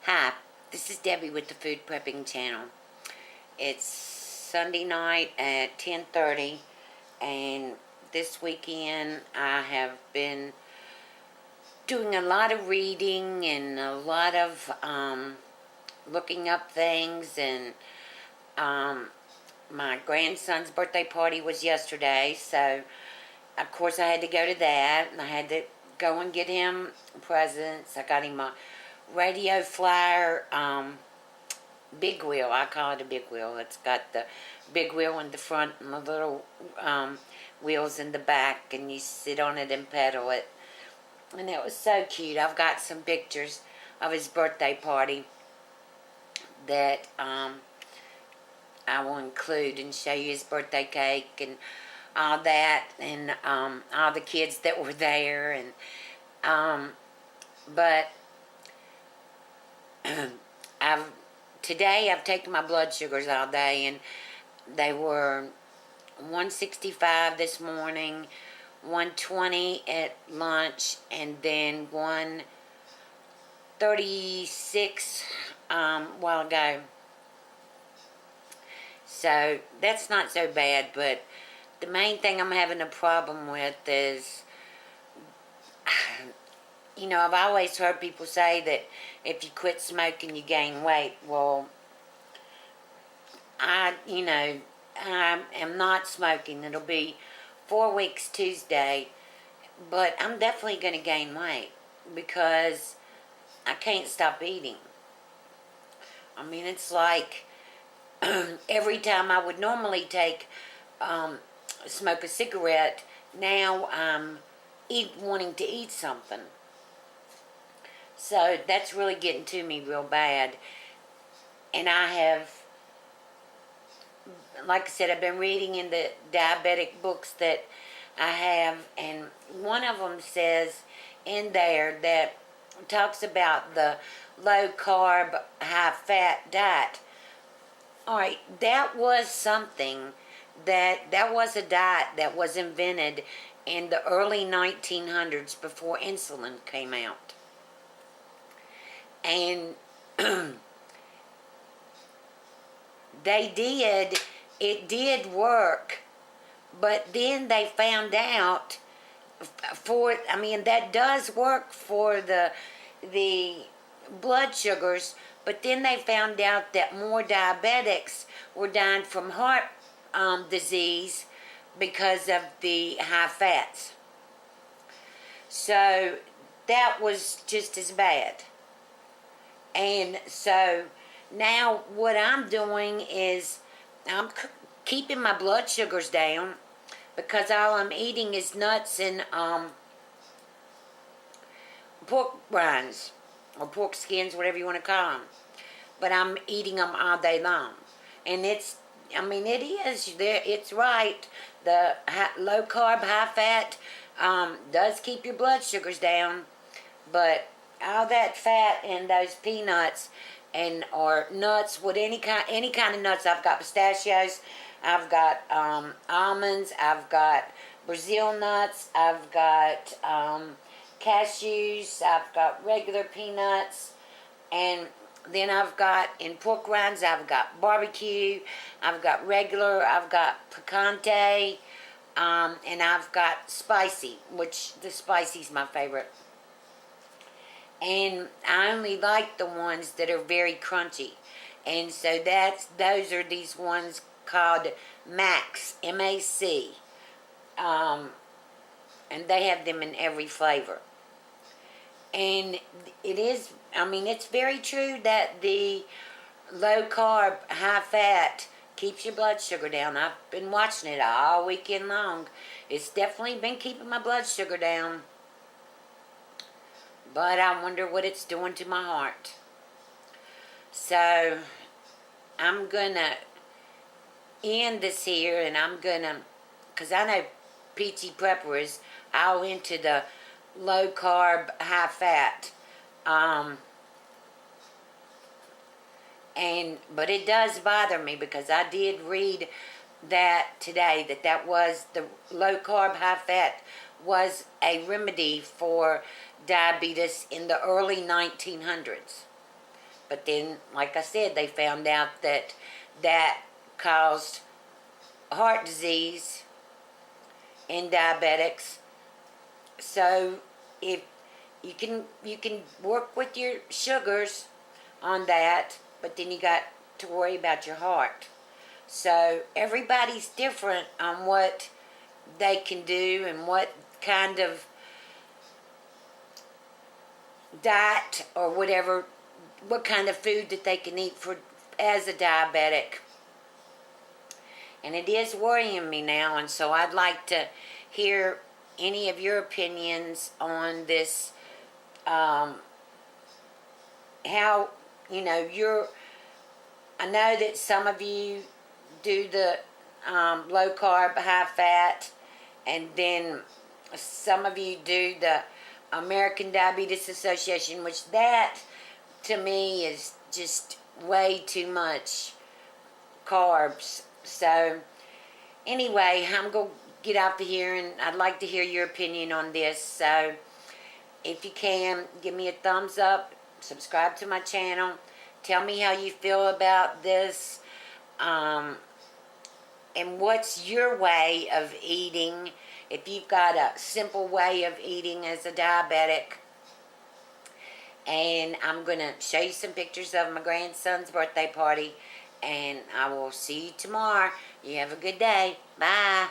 Hi, this is Debbie with the Food Prepping channel. It's Sunday night at 10:30, and this weekend I have been doing a lot of reading and a lot of looking up things, and my grandson's birthday party was yesterday, so of course I had to go to that, and I had to go and get him presents. I got him a radio flyer big wheel. I call it a big wheel. It's got the big wheel in the front and the little wheels in the back, and you sit on it and pedal it. And it was so cute. I've got some pictures of his birthday party that I will include and show you his birthday cake and all that, and all the kids that were there. And but today I've taken my blood sugars all day, and they were 165 this morning, 120 at lunch, and then 136 a while ago. So that's not so bad, but the main thing I'm having a problem with is, I've always heard people say that if you quit smoking, you gain weight. Well, I am not smoking. It'll be 4 weeks Tuesday, but I'm definitely going to gain weight because I can't stop eating. I mean, it's like every time I would normally smoke a cigarette, now I'm wanting to eat something. So that's really getting to me real bad. And I have, like I said, I've been reading in the diabetic books that I have, and one of them says in there that talks about the low carb, high fat diet. Alright, that was something that was a diet that was invented in the early 1900s before insulin came out. And it did work, but then they found out that does work for the blood sugars, but then they found out that more diabetics were dying from heart disease because of the high fats. So that was just as bad. And so now what I'm doing is I'm keeping my blood sugars down because all I'm eating is nuts and pork rinds or pork skins, whatever you want to call them. But I'm eating them all day long. And it's right. The low carb, high fat does keep your blood sugars down, but all that fat in those peanuts or nuts, with any kind of nuts. I've got pistachios, I've got almonds, I've got Brazil nuts, I've got cashews, I've got regular peanuts, and then I've got, in pork rinds, I've got barbecue, I've got regular, I've got picante, and I've got spicy, which the spicy's my favorite. And I only like the ones that are very crunchy. And so those are these ones called Max, M-A-C. And they have them in every flavor. And it's very true that the low carb, high fat keeps your blood sugar down. I've been watching it all weekend long. It's definitely been keeping my blood sugar down. But I wonder what it's doing to my heart. So I'm going to end this here, and because I know Peachy Prepper is all into the low carb, high fat. But it does bother me because I did read that today, that was the low carb, high fat was a remedy for diabetes in the early 1900s. But then, like I said, they found out that that caused heart disease in diabetics. So if you can work with your sugars on that, but then you got to worry about your heart. So everybody's different on what they can do and what kind of diet or whatever, what kind of food that they can eat for as a diabetic. And it is worrying me now, and so I'd like to hear any of your opinions on this. How, I know that some of you do the low carb, high fat, and then some of you do the American Diabetes Association, which that to me is just way too much carbs. So anyway, I'm going to get out of here, and I'd like to hear your opinion on this. So if you can, give me a thumbs up, subscribe to my channel, tell me how you feel about this, and what's your way of eating, if you've got a simple way of eating as a diabetic. And I'm going to show you some pictures of my grandson's birthday party, and I will see you tomorrow. You have a good day. Bye.